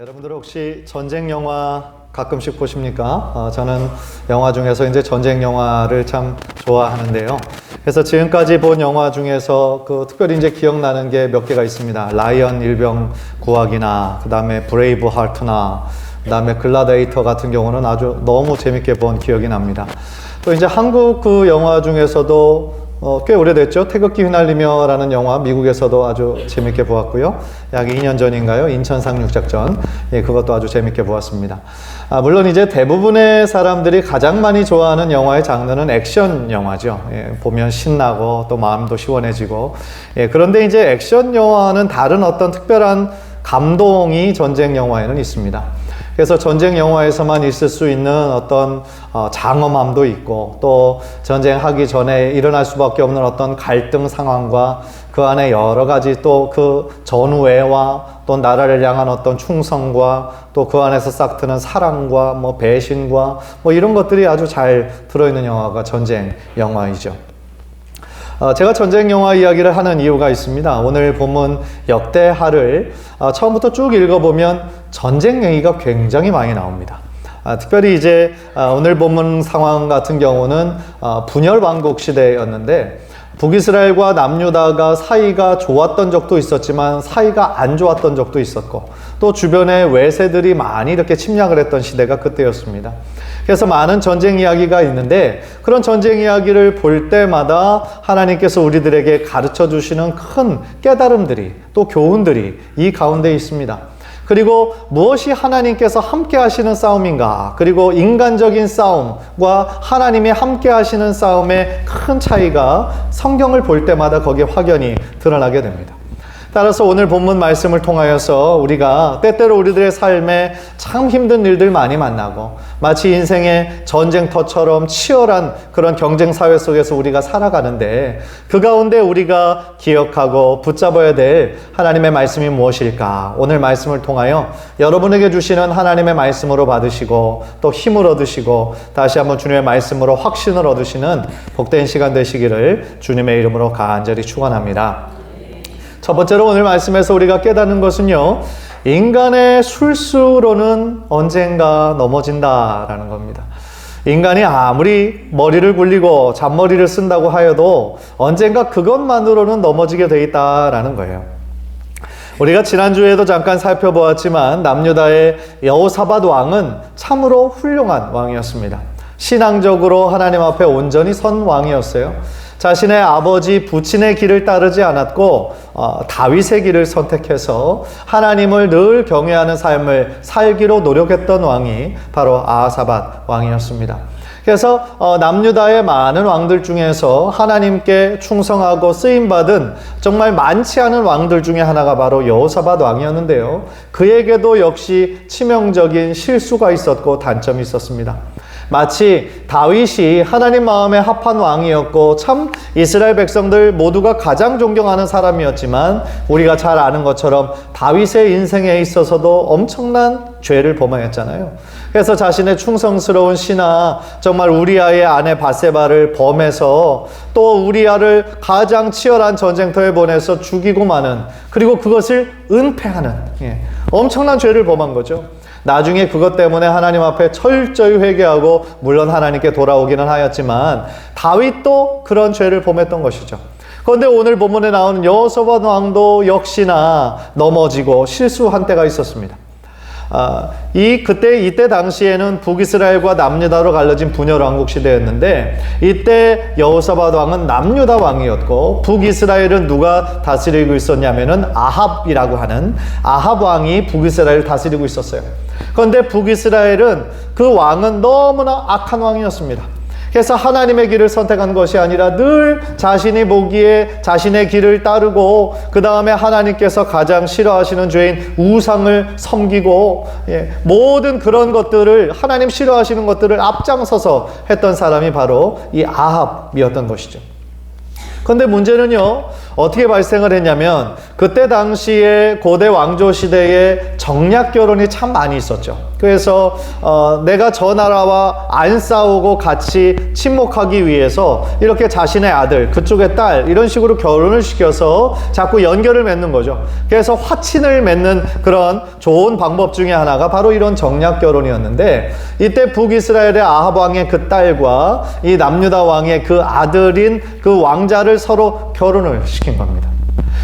여러분들 혹시 전쟁 영화 가끔씩 보십니까? 저는 영화 중에서 이제 전쟁 영화를 참 좋아하는데요. 그래서 지금까지 본 영화 중에서 특별히 이제 기억나는 게 몇 개가 있습니다. 라이언 일병 구하기나, 그 다음에 브레이브 하트나, 그 다음에 글라데이터 같은 경우는 아주 너무 재밌게 본 기억이 납니다. 또 이제 한국 영화 중에서도 꽤 오래됐죠. 태극기 휘날리며 라는 영화 미국에서도 아주 재밌게 보았고요. 약 2년 전인가요? 인천 상륙작전. 그것도 아주 재밌게 보았습니다. 물론 이제 대부분의 사람들이 가장 많이 좋아하는 영화의 장르는 액션 영화죠. 보면 신나고 또 마음도 시원해지고. 그런데 이제 액션 영화는 다른 어떤 특별한 감동이 전쟁 영화에는 있습니다. 그래서 전쟁 영화에서만 있을 수 있는 어떤 장엄함도 있고, 또 전쟁하기 전에 일어날 수밖에 없는 어떤 갈등 상황과 그 안에 여러 가지 또 그 전우애와 또 나라를 향한 어떤 충성과 또 그 안에서 싹트는 사랑과 배신과 이런 것들이 아주 잘 들어있는 영화가 전쟁 영화이죠. 제가 전쟁 영화 이야기를 하는 이유가 있습니다. 오늘 본문 역대하를 처음부터 쭉 읽어보면 전쟁 얘기가 굉장히 많이 나옵니다. 특별히 이제 오늘 본문 상황 같은 경우는 분열 왕국 시대였는데, 북이스라엘과 남유다가 사이가 좋았던 적도 있었지만 사이가 안 좋았던 적도 있었고, 또 주변에 외세들이 많이 이렇게 침략을 했던 시대가 그때였습니다. 그래서 많은 전쟁 이야기가 있는데, 그런 전쟁 이야기를 볼 때마다 하나님께서 우리들에게 가르쳐 주시는 큰 깨달음들이, 또 교훈들이 이 가운데 있습니다. 그리고 무엇이 하나님께서 함께 하시는 싸움인가, 그리고 인간적인 싸움과 하나님이 함께 하시는 싸움의 큰 차이가 성경을 볼 때마다 거기에 확연히 드러나게 됩니다. 따라서 오늘 본문 말씀을 통하여서 우리가 때때로 우리들의 삶에 참 힘든 일들 많이 만나고, 마치 인생의 전쟁터처럼 치열한 그런 경쟁 사회 속에서 우리가 살아가는데, 그 가운데 우리가 기억하고 붙잡아야 될 하나님의 말씀이 무엇일까? 오늘 말씀을 통하여 여러분에게 주시는 하나님의 말씀으로 받으시고, 또 힘을 얻으시고, 다시 한번 주님의 말씀으로 확신을 얻으시는 복된 시간 되시기를 주님의 이름으로 간절히 축원합니다. 첫 번째로 오늘 말씀에서 우리가 깨닫는 것은요, 인간의 술수로는 언젠가 넘어진다라는 겁니다. 인간이 아무리 머리를 굴리고 잔머리를 쓴다고 하여도 언젠가 그것만으로는 넘어지게 돼 있다라는 거예요. 우리가 지난주에도 잠깐 살펴보았지만 남유다의 여호사밧 왕은 참으로 훌륭한 왕이었습니다. 신앙적으로 하나님 앞에 온전히 선 왕이었어요. 자신의 아버지 부친의 길을 따르지 않았고 다윗의 길을 선택해서 하나님을 늘 경외하는 삶을 살기로 노력했던 왕이 바로 아하사밧 왕이었습니다. 그래서 남유다의 많은 왕들 중에서 하나님께 충성하고 쓰임받은 정말 많지 않은 왕들 중에 하나가 바로 여호사밧 왕이었는데요, 그에게도 역시 치명적인 실수가 있었고 단점이 있었습니다. 마치 다윗이 하나님 마음에 합한 왕이었고 참 이스라엘 백성들 모두가 가장 존경하는 사람이었지만, 우리가 잘 아는 것처럼 다윗의 인생에 있어서도 엄청난 죄를 범하였잖아요. 그래서 자신의 충성스러운 신하, 정말 우리아의 아내 밧세바를 범해서 또 우리아를 가장 치열한 전쟁터에 보내서 죽이고 마는, 그리고 그것을 은폐하는 엄청난 죄를 범한 거죠. 나중에 그것 때문에 하나님 앞에 철저히 회개하고 물론 하나님께 돌아오기는 하였지만 다윗도 그런 죄를 범했던 것이죠. 그런데 오늘 본문에 나오는 여호사밧 왕도 역시나 넘어지고 실수한 때가 있었습니다. 이때 당시에는 북이스라엘과 남유다로 갈라진 분열 왕국 시대였는데, 이때 여호사밧 왕은 남유다 왕이었고, 북이스라엘은 누가 다스리고 있었냐면은 아합이라고 하는 아합 왕이 북이스라엘을 다스리고 있었어요. 그런데 북이스라엘은 그 왕은 너무나 악한 왕이었습니다. 그래서 하나님의 길을 선택한 것이 아니라 늘 자신이 보기에 자신의 길을 따르고, 그 다음에 하나님께서 가장 싫어하시는 죄인 우상을 섬기고, 모든 그런 것들을, 하나님 싫어하시는 것들을 앞장서서 했던 사람이 바로 이 아합이었던 것이죠. 그런데 문제는요, 어떻게 발생을 했냐면 그때 당시에 고대 왕조 시대에 정략 결혼이 참 많이 있었죠. 그래서 내가 저 나라와 안 싸우고 같이 침묵하기 위해서 이렇게 자신의 아들, 그쪽의 딸 이런 식으로 결혼을 시켜서 자꾸 연결을 맺는 거죠. 그래서 화친을 맺는 그런 좋은 방법 중에 하나가 바로 이런 정략 결혼이었는데, 이때 북이스라엘의 아합 왕의 그 딸과 이 남유다 왕의 그 아들인 그 왕자를 서로 결혼을 시킨 겁니다.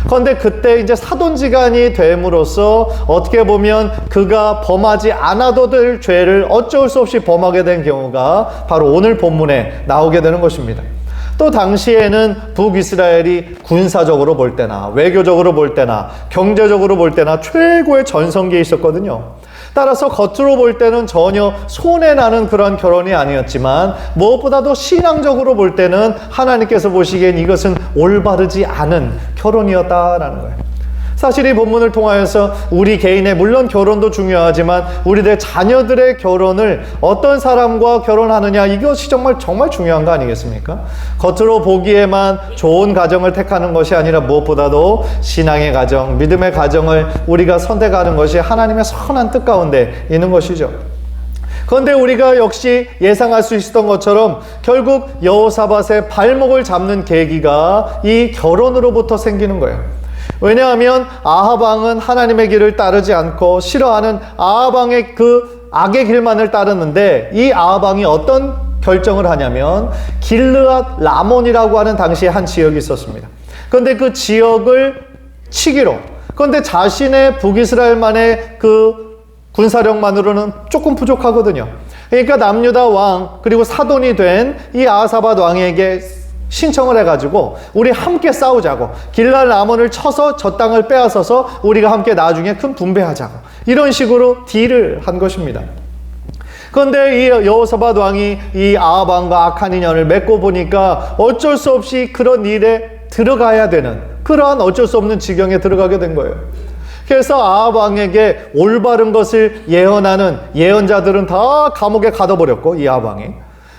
그런데 그때 이제 사돈지간이 됨으로써 어떻게 보면 그가 범하지 않아도 될 죄를 어쩔 수 없이 범하게 된 경우가 바로 오늘 본문에 나오게 되는 것입니다. 또 당시에는 북이스라엘이 군사적으로 볼 때나 외교적으로 볼 때나 경제적으로 볼 때나 최고의 전성기에 있었거든요. 따라서 겉으로 볼 때는 전혀 손해나는 그런 결혼이 아니었지만 무엇보다도 신앙적으로 볼 때는 하나님께서 보시기엔 이것은 올바르지 않은 결혼이었다라는 거예요. 사실 이 본문을 통하여서 우리 개인의 물론 결혼도 중요하지만 우리들의 자녀들의 결혼을 어떤 사람과 결혼하느냐, 이것이 정말 중요한 거 아니겠습니까? 겉으로 보기에만 좋은 가정을 택하는 것이 아니라 무엇보다도 신앙의 가정, 믿음의 가정을 우리가 선택하는 것이 하나님의 선한 뜻 가운데 있는 것이죠. 그런데 우리가 역시 예상할 수 있었던 것처럼 결국 여호사밧의 발목을 잡는 계기가 이 결혼으로부터 생기는 거예요. 왜냐하면 아합 왕은 하나님의 길을 따르지 않고 싫어하는 아합 왕의 그 악의 길만을 따르는데, 이 아합 왕이 어떤 결정을 하냐면 길르앗 라몬이라고 하는 당시에 한 지역이 있었습니다. 그런데 그 지역을 치기로, 그런데 자신의 북이스라엘만의 그 군사력만으로는 조금 부족하거든요. 그러니까 남유다 왕 그리고 사돈이 된 이 아사밧 왕에게 신청을 해가지고 우리 함께 싸우자고, 길르앗 라몬을 쳐서 저 땅을 빼앗아서 우리가 함께 나중에 큰 분배하자고, 이런 식으로 딜을 한 것입니다. 그런데 이 여호사밧 왕이 이 아합 왕과 악한 인연을 맺고 보니까 어쩔 수 없이 그런 일에 들어가야 되는, 그러한 어쩔 수 없는 지경에 들어가게 된 거예요. 그래서 아합 왕에게 올바른 것을 예언하는 예언자들은 다 감옥에 가둬버렸고, 이 아합 왕이,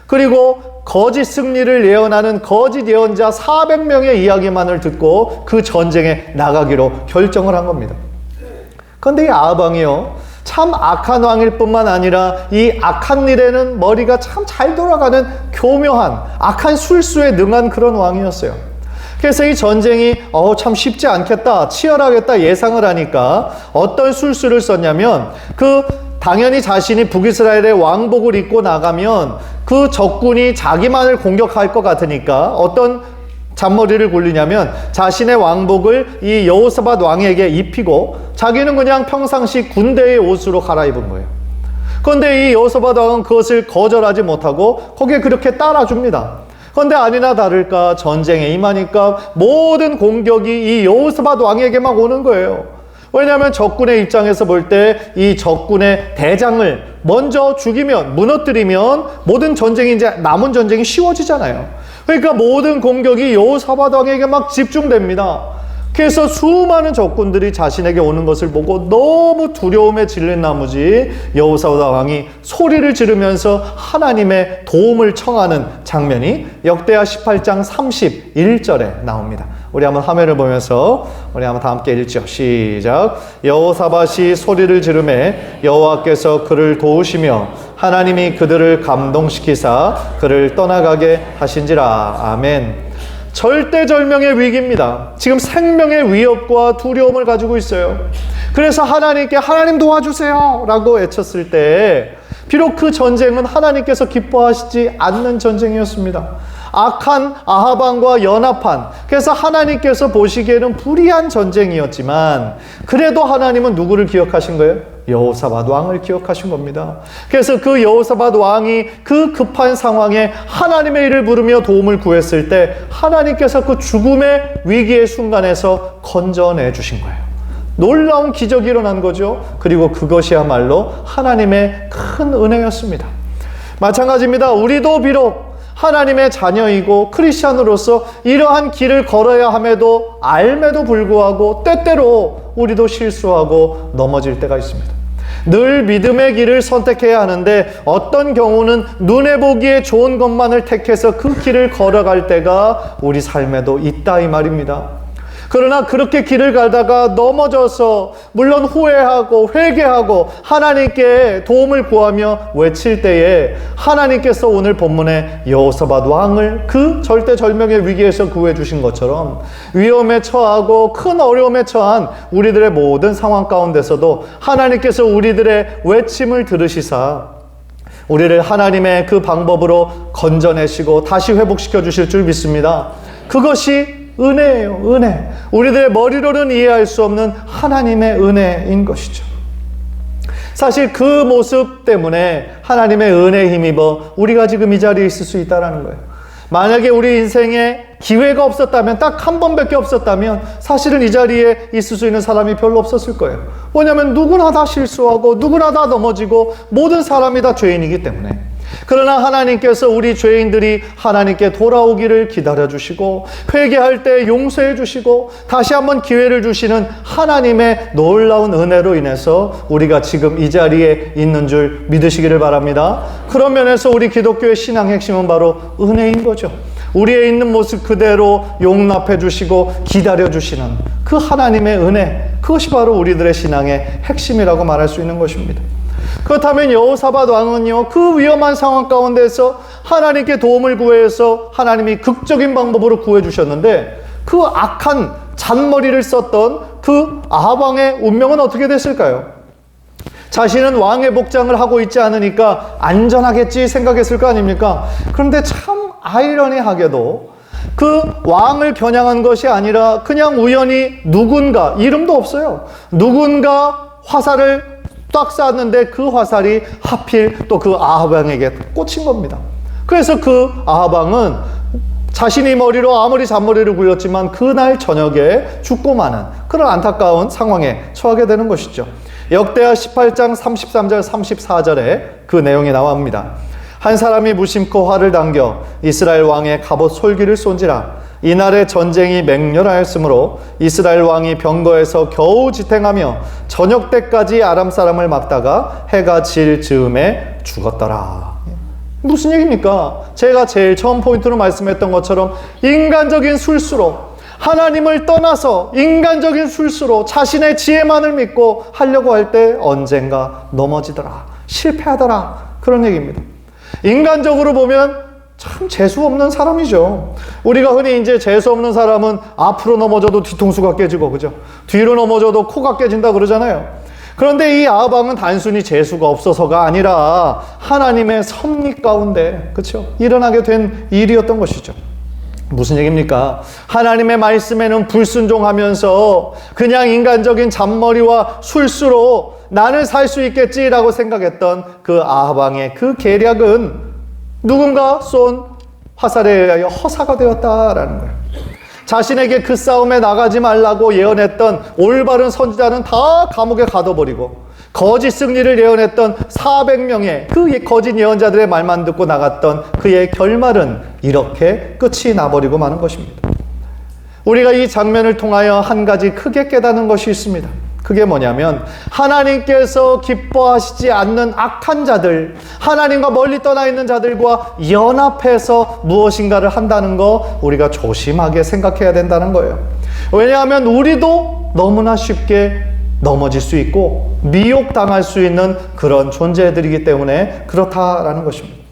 그리고 거짓 승리를 예언하는 거짓 예언자 400명의 이야기만을 듣고 그 전쟁에 나가기로 결정을 한 겁니다. 그런데 이 아합 왕이요, 참 악한 왕일 뿐만 아니라 이 악한 일에는 머리가 참 잘 돌아가는 교묘한 악한 술수에 능한 그런 왕이었어요. 그래서 이 전쟁이 참 쉽지 않겠다, 치열하겠다 예상을 하니까 어떤 술수를 썼냐면, 당연히 자신이 북이스라엘의 왕복을 입고 나가면 그 적군이 자기만을 공격할 것 같으니까 어떤 잔머리를 굴리냐면 자신의 왕복을 이 여호사밧 왕에게 입히고 자기는 그냥 평상시 군대의 옷으로 갈아입은 거예요. 그런데 이 여호사밧 왕은 그것을 거절하지 못하고 거기에 그렇게 따라줍니다. 그런데 아니나 다를까 전쟁에 임하니까 모든 공격이 이 여호사밧 왕에게만 오는 거예요. 왜냐하면 적군의 입장에서 볼 때 이 적군의 대장을 먼저 죽이면, 무너뜨리면 모든 전쟁이, 이제 남은 전쟁이 쉬워지잖아요. 그러니까 모든 공격이 여호사밧 왕에게 막 집중됩니다. 그래서 수많은 적군들이 자신에게 오는 것을 보고 너무 두려움에 질린 나머지 여호사밧 왕이 소리를 지르면서 하나님의 도움을 청하는 장면이 역대하 18장 31절에 나옵니다. 우리 한번 화면을 보면서 우리 한번 다 함께 읽죠. 시작. 여호사밧이 소리를 지르매 여호와께서 그를 도우시며 하나님이 그들을 감동시키사 그를 떠나가게 하신지라. 아멘. 절대절명의 위기입니다. 지금 생명의 위협과 두려움을 가지고 있어요. 그래서 하나님께 하나님 도와주세요 라고 외쳤을 때 비록 그 전쟁은 하나님께서 기뻐하시지 않는 전쟁이었습니다. 악한 아합 왕과 연합한, 그래서 하나님께서 보시기에는 불의한 전쟁이었지만 그래도 하나님은 누구를 기억하신 거예요? 여호사밧 왕을 기억하신 겁니다. 그래서 그 여호사밧 왕이 그 급한 상황에 하나님의 이름을 부르며 도움을 구했을 때 하나님께서 그 죽음의 위기의 순간에서 건져내 주신 거예요. 놀라운 기적이 일어난 거죠. 그리고 그것이야말로 하나님의 큰 은혜였습니다. 마찬가지입니다. 우리도 비록 하나님의 자녀이고 크리스찬으로서 이러한 길을 걸어야 함에도 알매도 불구하고 때때로 우리도 실수하고 넘어질 때가 있습니다. 늘 믿음의 길을 선택해야 하는데 어떤 경우는 눈에 보기에 좋은 것만을 택해서 그 길을 걸어갈 때가 우리 삶에도 있다 이 말입니다. 그러나 그렇게 길을 가다가 넘어져서 물론 후회하고 회개하고 하나님께 도움을 구하며 외칠 때에 하나님께서 오늘 본문에 여호사밧 왕을 그 절대절명의 위기에서 구해 주신 것처럼 위험에 처하고 큰 어려움에 처한 우리들의 모든 상황 가운데서도 하나님께서 우리들의 외침을 들으시사 우리를 하나님의 그 방법으로 건져내시고 다시 회복시켜 주실 줄 믿습니다. 그것이 은혜예요. 은혜. 우리들의 머리로는 이해할 수 없는 하나님의 은혜인 것이죠. 사실 그 모습 때문에 하나님의 은혜에 힘입어 우리가 지금 이 자리에 있을 수 있다는 거예요. 만약에 우리 인생에 기회가 없었다면, 딱 한 번밖에 없었다면 사실은 이 자리에 있을 수 있는 사람이 별로 없었을 거예요. 왜냐하면 누구나 다 실수하고 누구나 다 넘어지고 모든 사람이 다 죄인이기 때문에. 그러나 하나님께서 우리 죄인들이 하나님께 돌아오기를 기다려주시고 회개할 때 용서해 주시고 다시 한번 기회를 주시는 하나님의 놀라운 은혜로 인해서 우리가 지금 이 자리에 있는 줄 믿으시기를 바랍니다. 그런 면에서 우리 기독교의 신앙의 핵심은 바로 은혜인 거죠. 우리의 있는 모습 그대로 용납해 주시고 기다려 주시는 그 하나님의 은혜, 그것이 바로 우리들의 신앙의 핵심이라고 말할 수 있는 것입니다. 그렇다면 여호사밧 왕은요, 그 위험한 상황 가운데서 하나님께 도움을 구해서 하나님이 극적인 방법으로 구해주셨는데 그 악한 잔머리를 썼던 그 아합 왕의 운명은 어떻게 됐을까요? 자신은 왕의 복장을 하고 있지 않으니까 안전하겠지 생각했을 거 아닙니까? 그런데 참 아이러니하게도 그 왕을 겨냥한 것이 아니라 그냥 우연히 누군가, 이름도 없어요, 누군가 화살을 딱 쐈는데 그 화살이 하필 또 그 아합 왕에게 꽂힌 겁니다. 그래서 그 아합 왕은 자신이 머리로 아무리 잔머리를 굴렸지만 그날 저녁에 죽고 마는 그런 안타까운 상황에 처하게 되는 것이죠. 역대하 18장 33절 34절에 그 내용이 나옵니다. 한 사람이 무심코 활을 당겨 이스라엘 왕의 갑옷 솔기를 쏜지라. 이날에 전쟁이 맹렬하였으므로 이스라엘 왕이 병거에서 겨우 지탱하며 저녁 때까지 아람 사람을 막다가 해가 질 즈음에 죽었더라. 무슨 얘기입니까? 제가 제일 처음 포인트로 말씀했던 것처럼 인간적인 술수로, 하나님을 떠나서 인간적인 술수로 자신의 지혜만을 믿고 하려고 할 때 언젠가 넘어지더라, 실패하더라, 그런 얘기입니다. 인간적으로 보면 참 재수 없는 사람이죠. 우리가 흔히 이제 재수 없는 사람은 앞으로 넘어져도 뒤통수가 깨지고, 그죠? 뒤로 넘어져도 코가 깨진다 그러잖아요. 그런데 이 아합 왕은 단순히 재수가 없어서가 아니라 하나님의 섭리 가운데, 그렇죠? 일어나게 된 일이었던 것이죠. 무슨 얘기입니까? 하나님의 말씀에는 불순종하면서 그냥 인간적인 잔머리와 술수로 나는 살 수 있겠지라고 생각했던 그 아합 왕의 그 계략은 누군가 쏜 화살에 의하여 허사가 되었다라는 거예요. 자신에게 그 싸움에 나가지 말라고 예언했던 올바른 선지자는 다 감옥에 가둬버리고 거짓 승리를 예언했던 400명의 그 거짓 예언자들의 말만 듣고 나갔던 그의 결말은 이렇게 끝이 나버리고 마는 것입니다. 우리가 이 장면을 통하여 한 가지 크게 깨닫는 것이 있습니다. 그게 뭐냐면 하나님께서 기뻐하시지 않는 악한 자들, 하나님과 멀리 떠나 있는 자들과 연합해서 무엇인가를 한다는 거 우리가 조심하게 생각해야 된다는 거예요. 왜냐하면 우리도 너무나 쉽게 넘어질 수 있고 미혹당할 수 있는 그런 존재들이기 때문에 그렇다라는 것입니다.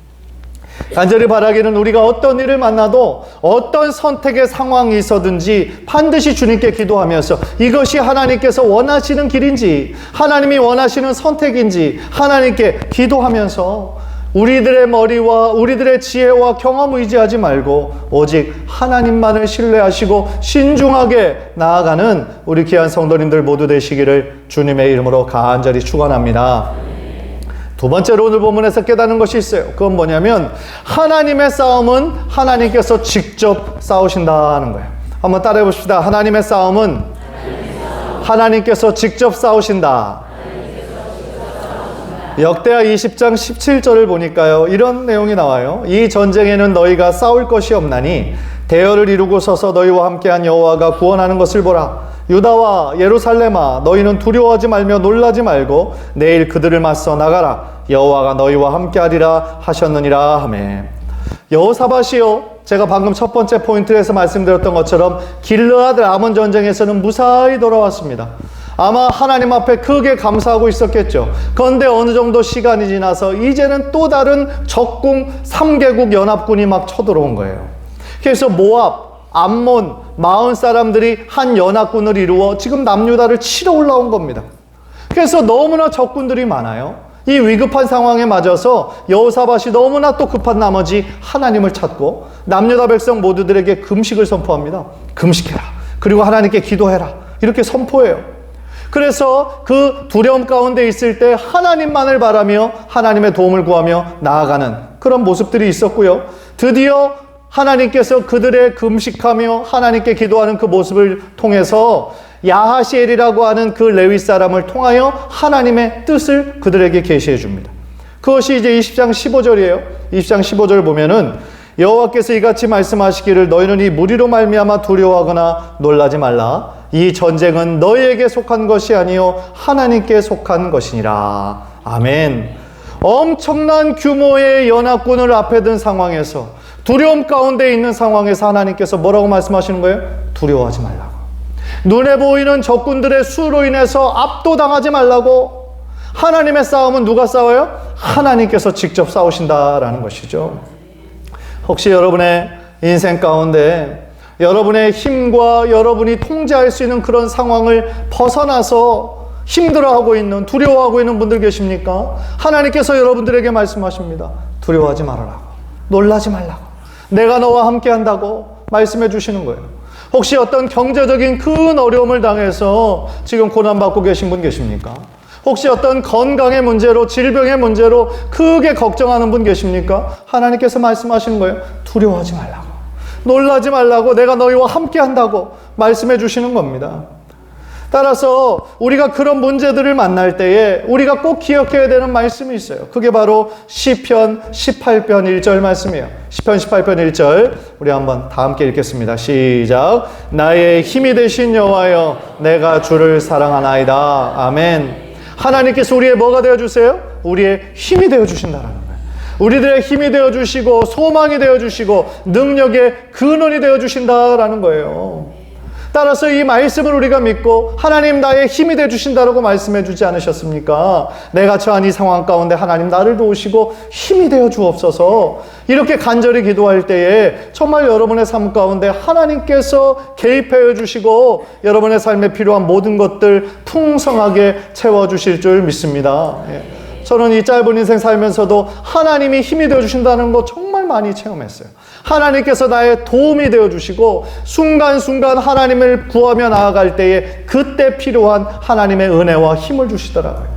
간절히 바라기는 우리가 어떤 일을 만나도 어떤 선택의 상황이 있어든지 반드시 주님께 기도하면서 이것이 하나님께서 원하시는 길인지, 하나님이 원하시는 선택인지 하나님께 기도하면서 우리들의 머리와 우리들의 지혜와 경험 의지하지 말고 오직 하나님만을 신뢰하시고 신중하게 나아가는 우리 귀한 성도님들 모두 되시기를 주님의 이름으로 간절히 축원합니다. 두 번째로 오늘 본문에서 깨닫는 것이 있어요. 그건 뭐냐면 하나님의 싸움은 하나님께서 직접 싸우신다는 거예요. 한번 따라해 봅시다. 하나님의 싸움은 하나님께서 직접 싸우신다. 역대하 20장 17절을 보니까요, 이런 내용이 나와요. 이 전쟁에는 너희가 싸울 것이 없나니 대열을 이루고 서서 너희와 함께한 여호와가 구원하는 것을 보라. 유다와 예루살렘아, 너희는 두려워하지 말며 놀라지 말고 내일 그들을 맞서 나가라. 여호와가 너희와 함께하리라 하셨느니라 하매. 여호사밧이요, 제가 방금 첫 번째 포인트에서 말씀드렸던 것처럼 길르앗 라몬 전쟁에서는 무사히 돌아왔습니다. 아마 하나님 앞에 크게 감사하고 있었겠죠. 그런데 어느 정도 시간이 지나서 이제는 또 다른 적군 3개국 연합군이 막 쳐들어온 거예요. 그래서 모압, 암몬, 마온 사람들이 한 연합군을 이루어 지금 남유다를 치러 올라온 겁니다. 그래서 너무나 적군들이 많아요. 이 위급한 상황에 맞아서 여호사밧이 너무나 또 급한 나머지 하나님을 찾고 남유다 백성 모두들에게 금식을 선포합니다. 금식해라. 그리고 하나님께 기도해라. 이렇게 선포해요. 그래서 그 두려움 가운데 있을 때 하나님만을 바라며 하나님의 도움을 구하며 나아가는 그런 모습들이 있었고요. 드디어 하나님께서 그들의 금식하며 하나님께 기도하는 그 모습을 통해서 야하시엘이라고 하는 그 레위 사람을 통하여 하나님의 뜻을 그들에게 계시해 줍니다. 그것이 이제 20장 15절이에요. 20장 15절 보면은 여호와께서 이같이 말씀하시기를 너희는 이 무리로 말미암아 두려워하거나 놀라지 말라. 이 전쟁은 너희에게 속한 것이 아니요 하나님께 속한 것이니라. 아멘. 엄청난 규모의 연합군을 앞에 둔 상황에서 두려움 가운데 있는 상황에서 하나님께서 뭐라고 말씀하시는 거예요? 두려워하지 말라고. 눈에 보이는 적군들의 수로 인해서 압도당하지 말라고. 하나님의 싸움은 누가 싸워요? 하나님께서 직접 싸우신다라는 것이죠. 혹시 여러분의 인생 가운데 여러분의 힘과 여러분이 통제할 수 있는 그런 상황을 벗어나서 힘들어하고 있는, 두려워하고 있는 분들 계십니까? 하나님께서 여러분들에게 말씀하십니다. 두려워하지 말아라고. 놀라지 말라고. 내가 너와 함께 한다고 말씀해 주시는 거예요. 혹시 어떤 경제적인 큰 어려움을 당해서 지금 고난받고 계신 분 계십니까? 혹시 어떤 건강의 문제로, 질병의 문제로 크게 걱정하는 분 계십니까? 하나님께서 말씀하시는 거예요. 두려워하지 말라고. 놀라지 말라고. 내가 너희와 함께 한다고 말씀해 주시는 겁니다. 따라서 우리가 그런 문제들을 만날 때에 우리가 꼭 기억해야 되는 말씀이 있어요. 그게 바로 시편 18편 1절 말씀이에요. 시편 18편 1절 우리 한번 다 함께 읽겠습니다. 시작. 나의 힘이 되신 여호와여 내가 주를 사랑하나이다. 아멘. 하나님께서 우리의 뭐가 되어주세요? 우리의 힘이 되어주신다라는 거예요. 우리들의 힘이 되어주시고 소망이 되어주시고 능력의 근원이 되어주신다라는 거예요. 따라서 이 말씀을 우리가 믿고 하나님 나의 힘이 되어주신다라고 말씀해 주지 않으셨습니까? 내가 처한 이 상황 가운데 하나님 나를 도우시고 힘이 되어 주옵소서. 이렇게 간절히 기도할 때에 정말 여러분의 삶 가운데 하나님께서 개입해 주시고 여러분의 삶에 필요한 모든 것들 풍성하게 채워주실 줄 믿습니다. 저는 이 짧은 인생 살면서도 하나님이 힘이 되어주신다는 거 정말 많이 체험했어요. 하나님께서 나의 도움이 되어주시고 순간순간 하나님을 구하며 나아갈 때에 그때 필요한 하나님의 은혜와 힘을 주시더라고요.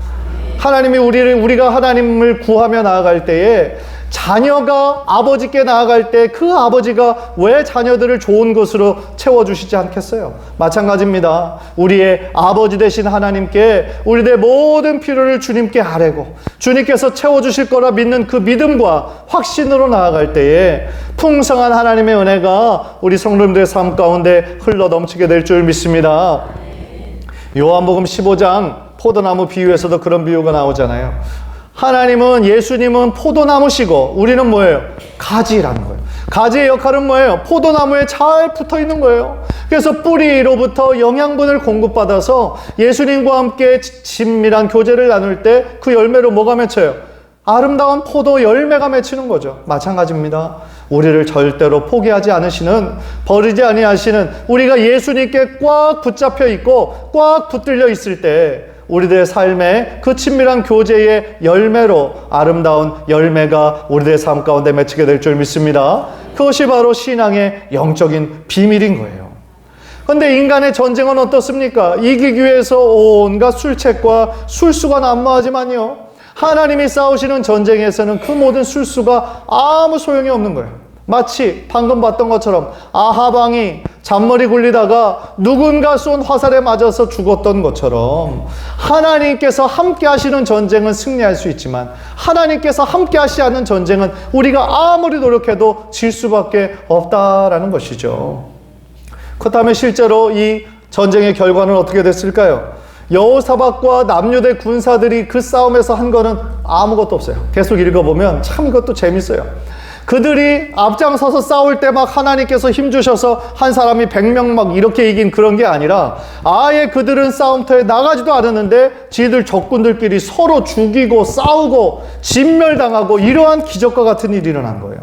하나님이 우리가 하나님을 구하며 나아갈 때에 자녀가 아버지께 나아갈 때 그 아버지가 왜 자녀들을 좋은 것으로 채워주시지 않겠어요? 마찬가지입니다. 우리의 아버지 되신 하나님께 우리의 모든 필요를 주님께 아뢰고 주님께서 채워주실 거라 믿는 그 믿음과 확신으로 나아갈 때에 풍성한 하나님의 은혜가 우리 성도님들의 삶 가운데 흘러 넘치게 될 줄 믿습니다. 요한복음 15장 포도나무 비유에서도 그런 비유가 나오잖아요. 하나님은, 예수님은 포도나무시고 우리는 뭐예요? 가지라는 거예요. 가지의 역할은 뭐예요? 포도나무에 잘 붙어 있는 거예요. 그래서 뿌리로부터 영양분을 공급받아서 예수님과 함께 친밀한 교제를 나눌 때 그 열매로 뭐가 맺혀요? 아름다운 포도 열매가 맺히는 거죠. 마찬가지입니다. 우리를 절대로 포기하지 않으시는, 버리지 아니하시는, 우리가 예수님께 꽉 붙잡혀 있고 꽉 붙들려 있을 때 우리들의 삶에 그 친밀한 교제의 열매로 아름다운 열매가 우리들의 삶 가운데 맺히게 될 줄 믿습니다. 그것이 바로 신앙의 영적인 비밀인 거예요. 그런데 인간의 전쟁은 어떻습니까? 이기기 위해서 온갖 술책과 술수가 난무하지만요, 하나님이 싸우시는 전쟁에서는 그 모든 술수가 아무 소용이 없는 거예요. 마치 방금 봤던 것처럼 아합 왕이 잔머리 굴리다가 누군가 쏜 화살에 맞아서 죽었던 것처럼 하나님께서 함께 하시는 전쟁은 승리할 수 있지만 하나님께서 함께 하시지 않는 전쟁은 우리가 아무리 노력해도 질 수밖에 없다라는 것이죠. 그렇다면 실제로 이 전쟁의 결과는 어떻게 됐을까요? 여호사밧과 남유대 군사들이 그 싸움에서 한 거는 아무것도 없어요. 계속 읽어보면 참 이것도 재밌어요. 그들이 앞장서서 싸울 때 막 하나님께서 힘주셔서 한 사람이 100명 막 이렇게 이긴 그런 게 아니라 아예 그들은 싸움터에 나가지도 않았는데 지들 적군들끼리 서로 죽이고 싸우고 진멸당하고 이러한 기적과 같은 일이 일어난 거예요.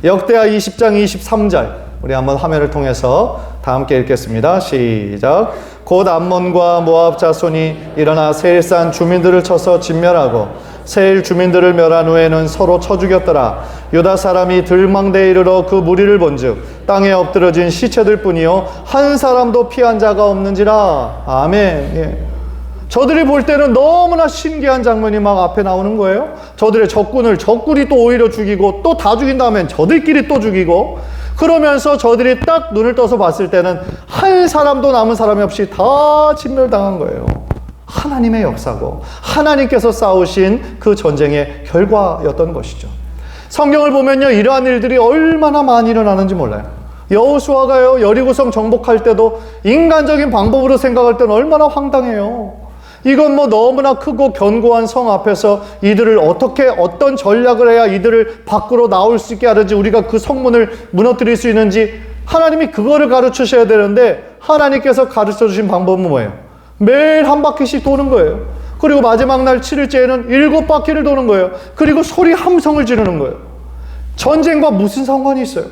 역대하 20장 23절 우리 한번 화면을 통해서 다 함께 읽겠습니다. 시작. 곧 암몬과 모압 자손이 일어나 세일산 주민들을 쳐서 진멸하고 세일 주민들을 멸한 후에는 서로 쳐 죽였더라. 유다 사람이 들망대에 이르러 그 무리를 본즉 땅에 엎드러진 시체들 뿐이요 한 사람도 피한 자가 없는지라. 아멘. 예. 저들이 볼 때는 너무나 신기한 장면이 막 앞에 나오는 거예요. 저들의 적군이 또 오히려 죽이고 또 다 죽인 다음엔 저들끼리 또 죽이고 그러면서 저들이 딱 눈을 떠서 봤을 때는 한 사람도 남은 사람이 없이 다 진멸당한 거예요. 하나님의 역사고 하나님께서 싸우신 그 전쟁의 결과였던 것이죠. 성경을 보면요 이러한 일들이 얼마나 많이 일어나는지 몰라요. 여호수아가요 여리고성 정복할 때도 인간적인 방법으로 생각할 때는 얼마나 황당해요. 이건 뭐 너무나 크고 견고한 성 앞에서 이들을 어떤 전략을 해야 이들을 밖으로 나올 수 있게 하든지 우리가 그 성문을 무너뜨릴 수 있는지 하나님이 그거를 가르치셔야 되는데 하나님께서 가르쳐 주신 방법은 뭐예요? 매일 한 바퀴씩 도는 거예요. 그리고 마지막 날 7일째에는 7바퀴를 도는 거예요. 그리고 소리 함성을 지르는 거예요. 전쟁과 무슨 상관이 있어요?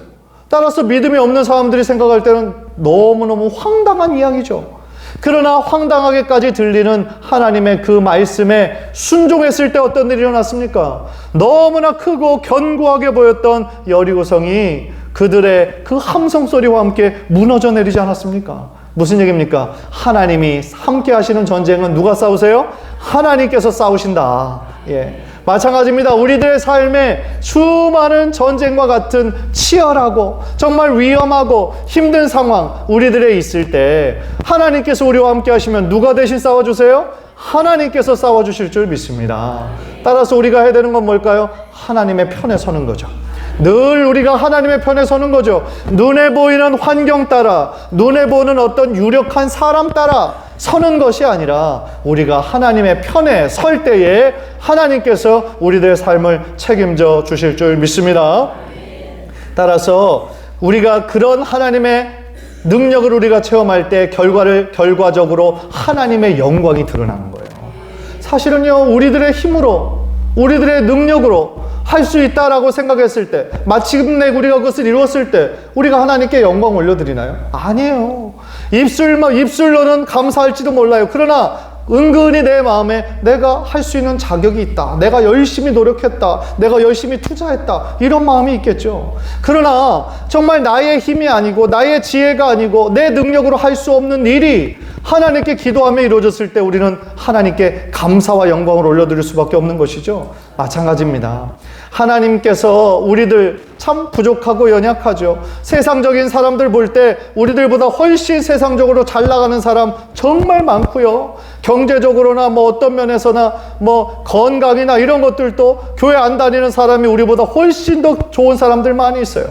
따라서 믿음이 없는 사람들이 생각할 때는 너무너무 황당한 이야기죠. 그러나 황당하게까지 들리는 하나님의 그 말씀에 순종했을 때 어떤 일이 일어났습니까? 너무나 크고 견고하게 보였던 여리고성이 그들의 그 함성 소리와 함께 무너져 내리지 않았습니까? 무슨 얘기입니까? 하나님이 함께 하시는 전쟁은 누가 싸우세요? 하나님께서 싸우신다. 예. 마찬가지입니다. 우리들의 삶에 수많은 전쟁과 같은 치열하고 정말 위험하고 힘든 상황 우리들에 있을 때 하나님께서 우리와 함께 하시면 누가 대신 싸워주세요? 하나님께서 싸워주실 줄 믿습니다. 따라서 우리가 해야 되는 건 뭘까요? 하나님의 편에 서는 거죠. 늘 우리가 하나님의 편에 서는 거죠. 눈에 보이는 환경 따라 눈에 보는 어떤 유력한 사람 따라 서는 것이 아니라 우리가 하나님의 편에 설 때에 하나님께서 우리들의 삶을 책임져 주실 줄 믿습니다. 따라서 우리가 그런 하나님의 능력을 우리가 체험할 때 결과적으로 하나님의 영광이 드러나는 거예요. 사실은요 우리들의 힘으로 우리들의 능력으로 할 수 있다라고 생각했을 때 마침내 우리가 그것을 이루었을 때 우리가 하나님께 영광 올려드리나요? 아니에요. 입술로는 감사할지도 몰라요. 그러나 은근히 내 마음에 내가 할 수 있는 자격이 있다. 내가 열심히 노력했다. 내가 열심히 투자했다. 이런 마음이 있겠죠. 그러나 정말 나의 힘이 아니고 나의 지혜가 아니고 내 능력으로 할 수 없는 일이 하나님께 기도하며 이루어졌을 때 우리는 하나님께 감사와 영광을 올려드릴 수밖에 없는 것이죠. 마찬가지입니다. 하나님께서 우리들 참 부족하고 연약하죠. 세상적인 사람들 볼 때 우리들보다 훨씬 세상적으로 잘 나가는 사람 정말 많고요. 경제적으로나 뭐 어떤 면에서나 뭐 건강이나 이런 것들도 교회 안 다니는 사람이 우리보다 훨씬 더 좋은 사람들 많이 있어요.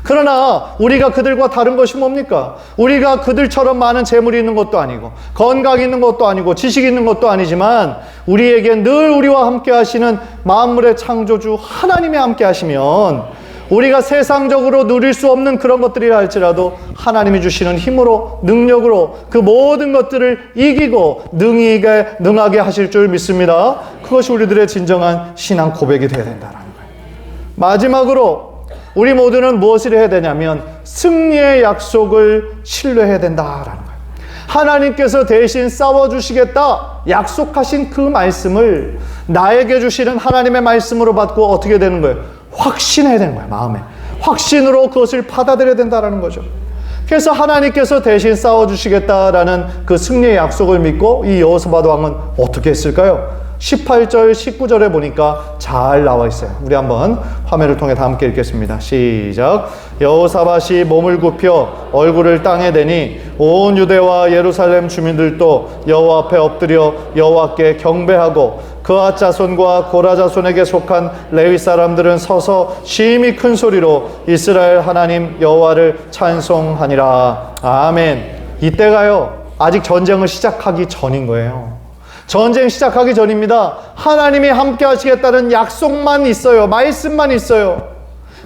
그러나 우리가 그들과 다른 것이 뭡니까? 우리가 그들처럼 많은 재물이 있는 것도 아니고 건강이 있는 것도 아니고 지식이 있는 것도 아니지만 우리에게 늘 우리와 함께 하시는 만물의 창조주 하나님이 함께 하시면 우리가 세상적으로 누릴 수 없는 그런 것들이라 할지라도 하나님이 주시는 힘으로 능력으로 그 모든 것들을 이기고 능하게 하실 줄 믿습니다. 그것이 우리들의 진정한 신앙 고백이 되어야 된다는 거예요. 마지막으로 우리 모두는 무엇을 해야 되냐면 승리의 약속을 신뢰해야 된다라는 거예요. 하나님께서 대신 싸워주시겠다 약속하신 그 말씀을 나에게 주시는 하나님의 말씀으로 받고 어떻게 되는 거예요? 확신해야 되는 거예요. 마음에 확신으로 그것을 받아들여야 된다는 거죠. 그래서 하나님께서 대신 싸워주시겠다라는 그 승리의 약속을 믿고 이 여호사밧 왕은 어떻게 했을까요? 18절 19절에 보니까 잘 나와 있어요. 우리 한번 화면을 통해 다 함께 읽겠습니다. 시작. 여호사밧이 몸을 굽혀 얼굴을 땅에 대니 온 유대와 예루살렘 주민들도 여호와 앞에 엎드려 여호와께 경배하고 그앗 자손과 고라 자손에게 속한 레위 사람들은 서서 심히 큰 소리로 이스라엘 하나님 여호와를 찬송하니라. 아멘. 이때가요 아직 전쟁을 시작하기 전인 거예요. 전쟁 시작하기 전입니다. 하나님이 함께 하시겠다는 약속만 있어요. 말씀만 있어요.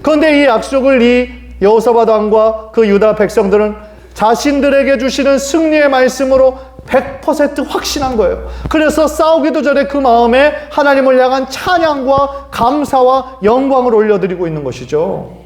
그런데 이 약속을 이 여호사밧 왕과 그 유다 백성들은 자신들에게 주시는 승리의 말씀으로 100% 확신한 거예요. 그래서 싸우기도 전에 그 마음에 하나님을 향한 찬양과 감사와 영광을 올려드리고 있는 것이죠.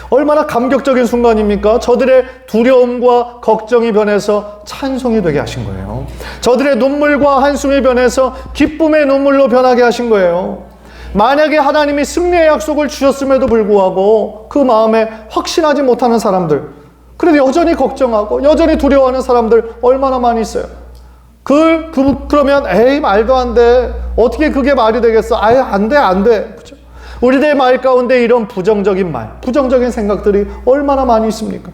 얼마나 감격적인 순간입니까? 저들의 두려움과 걱정이 변해서 찬송이 되게 하신 거예요. 저들의 눈물과 한숨이 변해서 기쁨의 눈물로 변하게 하신 거예요. 만약에 하나님이 승리의 약속을 주셨음에도 불구하고 그 마음에 확신하지 못하는 사람들, 그래도 여전히 걱정하고 여전히 두려워하는 사람들 얼마나 많이 있어요. 그러면 에이 말도 안 돼. 어떻게 그게 말이 되겠어? 아예 안 돼. 그렇죠? 우리들의 말 가운데 이런 부정적인 말, 부정적인 생각들이 얼마나 많이 있습니까?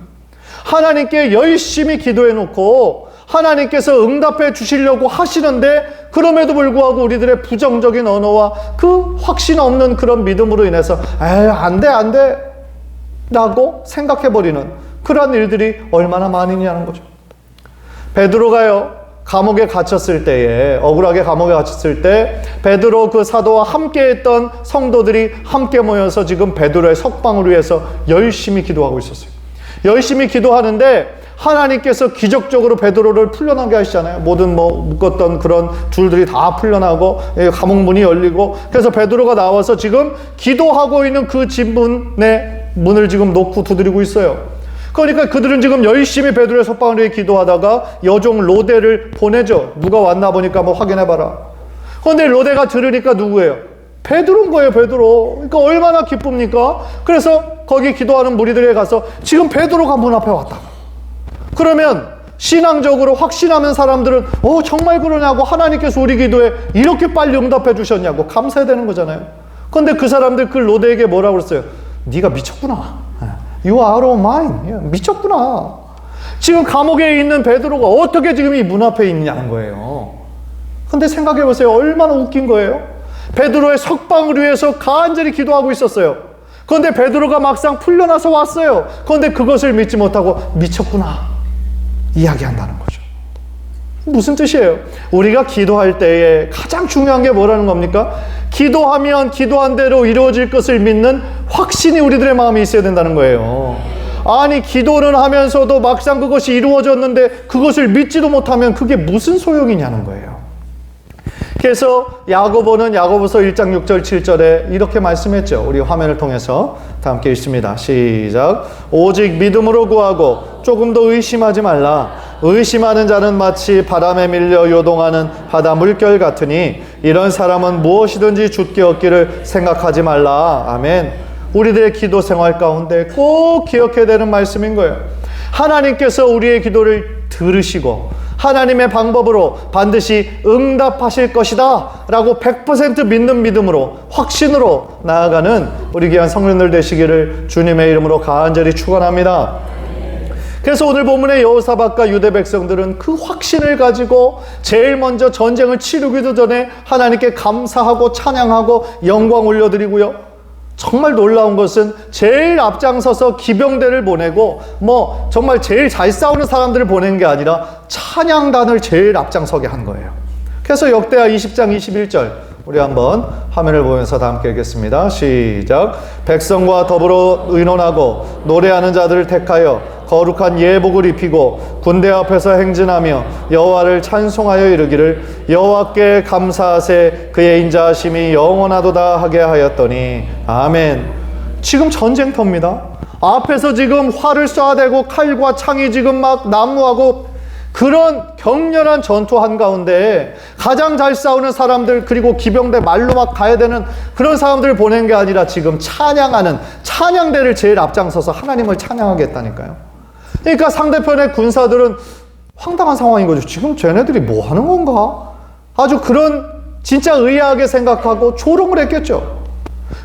하나님께 열심히 기도해 놓고 하나님께서 응답해 주시려고 하시는데 그럼에도 불구하고 우리들의 부정적인 언어와 그 확신 없는 그런 믿음으로 인해서 에이 안 돼 라고 생각해버리는 그런 일들이 얼마나 많이 있냐는 거죠. 베드로가요, 감옥에 갇혔을 때에, 억울하게 감옥에 갇혔을 때 베드로 그 사도와 함께 했던 성도들이 함께 모여서 지금 베드로의 석방을 위해서 열심히 기도하고 있었어요. 열심히 기도하는데 하나님께서 기적적으로 베드로를 풀려나게 하시잖아요. 모든 묶었던 그런 줄들이 다 풀려나고 감옥 문이 열리고, 그래서 베드로가 나와서 지금 기도하고 있는 그 집문의 문을 지금 놓고 두드리고 있어요. 그러니까 그들은 지금 열심히 베드로의 석방을 위해 기도하다가 여종 로데를 보내죠. 누가 왔나 보니까 확인해봐라. 그런데 로데가 들으니까 누구예요? 베드로인 거예요, 베드로. 그러니까 얼마나 기쁩니까? 그래서 거기 기도하는 무리들에 가서 지금 베드로가 문 앞에 왔다. 그러면 신앙적으로 확신하는 사람들은 정말 그러냐고, 하나님께서 우리 기도에 이렇게 빨리 응답해 주셨냐고 감사해야 되는 거잖아요. 그런데 그 사람들 그 로데에게 뭐라고 그랬어요? 네가 미쳤구나. You are out of mind. 미쳤구나. 지금 감옥에 있는 베드로가 어떻게 지금 이 문 앞에 있냐는 거예요. 근데 생각해 보세요. 얼마나 웃긴 거예요. 베드로의 석방을 위해서 간절히 기도하고 있었어요. 그런데 베드로가 막상 풀려나서 왔어요. 그런데 그것을 믿지 못하고 미쳤구나 이야기한다는 거죠. 무슨 뜻이에요? 우리가 기도할 때에 가장 중요한 게 뭐라는 겁니까? 기도하면 기도한 대로 이루어질 것을 믿는 확신이 우리들의 마음에 있어야 된다는 거예요. 아니, 기도는 하면서도 막상 그것이 이루어졌는데 그것을 믿지도 못하면 그게 무슨 소용이냐는 거예요. 그래서 야고보는 야고보서 1장 6절 7절에 이렇게 말씀했죠. 우리 화면을 통해서 다 함께 읽습니다. 시작. 오직 믿음으로 구하고 조금도 의심하지 말라. 의심하는 자는 마치 바람에 밀려 요동하는 바다 물결 같으니 이런 사람은 무엇이든지 죽게 얻기를 생각하지 말라. 아멘. 우리들의 기도 생활 가운데 꼭 기억해야 되는 말씀인 거예요. 하나님께서 우리의 기도를 들으시고 하나님의 방법으로 반드시 응답하실 것이다 라고 100% 믿는 믿음으로, 확신으로 나아가는 우리 귀한 성령들 되시기를 주님의 이름으로 간절히 축원합니다. 그래서 오늘 본문의 여호사밧과 유대 백성들은 그 확신을 가지고 제일 먼저 전쟁을 치르기도 전에 하나님께 감사하고 찬양하고 영광 올려드리고요. 정말 놀라운 것은 제일 앞장서서 기병대를 보내고 정말 제일 잘 싸우는 사람들을 보낸 게 아니라 찬양단을 제일 앞장서게 한 거예요. 그래서 역대하 20장 21절 우리 한번 화면을 보면서 다 함께 읽겠습니다. 시작. 백성과 더불어 의논하고 노래하는 자들을 택하여 거룩한 예복을 입히고 군대 앞에서 행진하며 여호와를 찬송하여 이르기를 여호와께 감사하세 그의 인자하심이 영원하도다 하게 하였더니 아멘. 지금 전쟁터입니다. 앞에서 지금 활을 쏴대고 칼과 창이 지금 막 난무하고 그런 격렬한 전투 한가운데 가장 잘 싸우는 사람들, 그리고 기병대 말로 막 가야 되는 그런 사람들을 보낸 게 아니라 지금 찬양하는 찬양대를 제일 앞장서서 하나님을 찬양하겠다니까요. 그러니까 상대편의 군사들은 황당한 상황인 거죠. 지금 쟤네들이 뭐 하는 건가? 아주 그런 진짜 의아하게 생각하고 조롱을 했겠죠.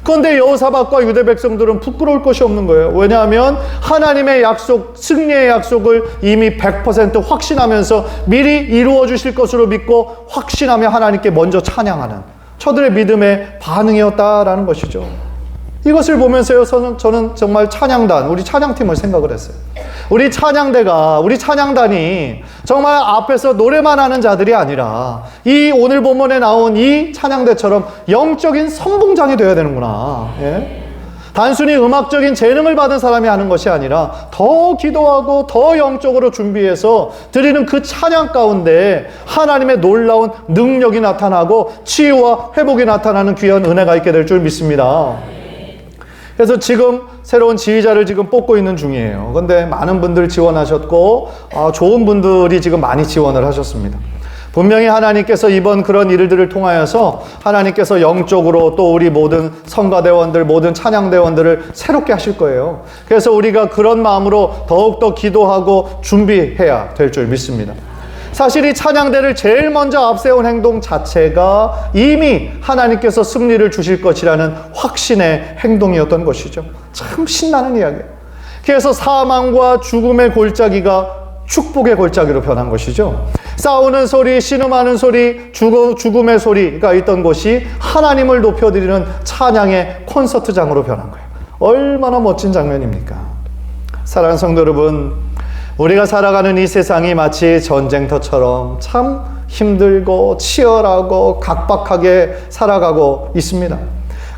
그런데 여호사밧과 유대 백성들은 부끄러울 것이 없는 거예요. 왜냐하면 하나님의 약속, 승리의 약속을 이미 100% 확신하면서 미리 이루어 주실 것으로 믿고 확신하며 하나님께 먼저 찬양하는 저들의 믿음의 반응이었다라는 것이죠. 이것을 보면서요, 저는 정말 찬양단, 우리 찬양팀을 생각을 했어요. 우리 찬양대가, 우리 찬양단이 정말 앞에서 노래만 하는 자들이 아니라 이 오늘 본문에 나온 이 찬양대처럼 영적인 선봉장이 되어야 되는구나. 예? 단순히 음악적인 재능을 받은 사람이 하는 것이 아니라 더 기도하고 더 영적으로 준비해서 드리는 그 찬양 가운데 하나님의 놀라운 능력이 나타나고 치유와 회복이 나타나는 귀한 은혜가 있게 될 줄 믿습니다. 그래서 지금 새로운 지휘자를 지금 뽑고 있는 중이에요. 그런데 많은 분들 지원하셨고 좋은 분들이 지금 많이 지원을 하셨습니다. 분명히 하나님께서 이번 그런 일들을 통하여서 하나님께서 영적으로 또 우리 모든 성가대원들, 모든 찬양대원들을 새롭게 하실 거예요. 그래서 우리가 그런 마음으로 더욱더 기도하고 준비해야 될 줄 믿습니다. 사실 이 찬양대를 제일 먼저 앞세운 행동 자체가 이미 하나님께서 승리를 주실 것이라는 확신의 행동이었던 것이죠. 참 신나는 이야기예요. 그래서 사망과 죽음의 골짜기가 축복의 골짜기로 변한 것이죠. 싸우는 소리, 신음하는 소리, 죽음의 소리가 있던 곳이 하나님을 높여드리는 찬양의 콘서트장으로 변한 거예요. 얼마나 멋진 장면입니까? 사랑하는 성도 여러분, 우리가 살아가는 이 세상이 마치 전쟁터처럼 참 힘들고 치열하고 각박하게 살아가고 있습니다.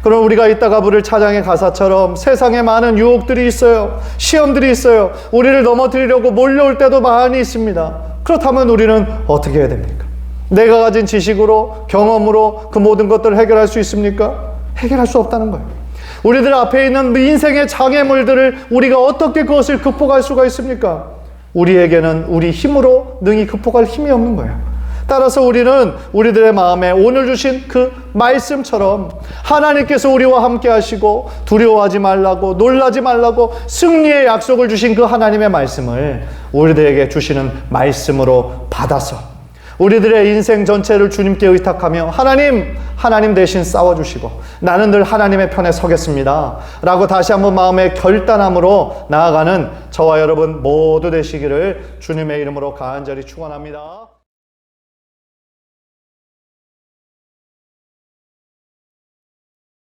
그럼 우리가 이따가 부를 찬양의 가사처럼 세상에 많은 유혹들이 있어요. 시험들이 있어요. 우리를 넘어뜨리려고 몰려올 때도 많이 있습니다. 그렇다면 우리는 어떻게 해야 됩니까? 내가 가진 지식으로, 경험으로 그 모든 것들을 해결할 수 있습니까? 해결할 수 없다는 거예요. 우리들 앞에 있는 인생의 장애물들을 우리가 어떻게 그것을 극복할 수가 있습니까? 우리에게는 우리 힘으로 능히 극복할 힘이 없는 거예요. 따라서 우리는 우리들의 마음에 오늘 주신 그 말씀처럼 하나님께서 우리와 함께 하시고 두려워하지 말라고, 놀라지 말라고 승리의 약속을 주신 그 하나님의 말씀을 우리들에게 주시는 말씀으로 받아서 우리들의 인생 전체를 주님께 의탁하며 하나님 대신 싸워주시고 나는 늘 하나님의 편에 서겠습니다 라고 다시 한번 마음의 결단함으로 나아가는 저와 여러분 모두 되시기를 주님의 이름으로 간절히 축원합니다.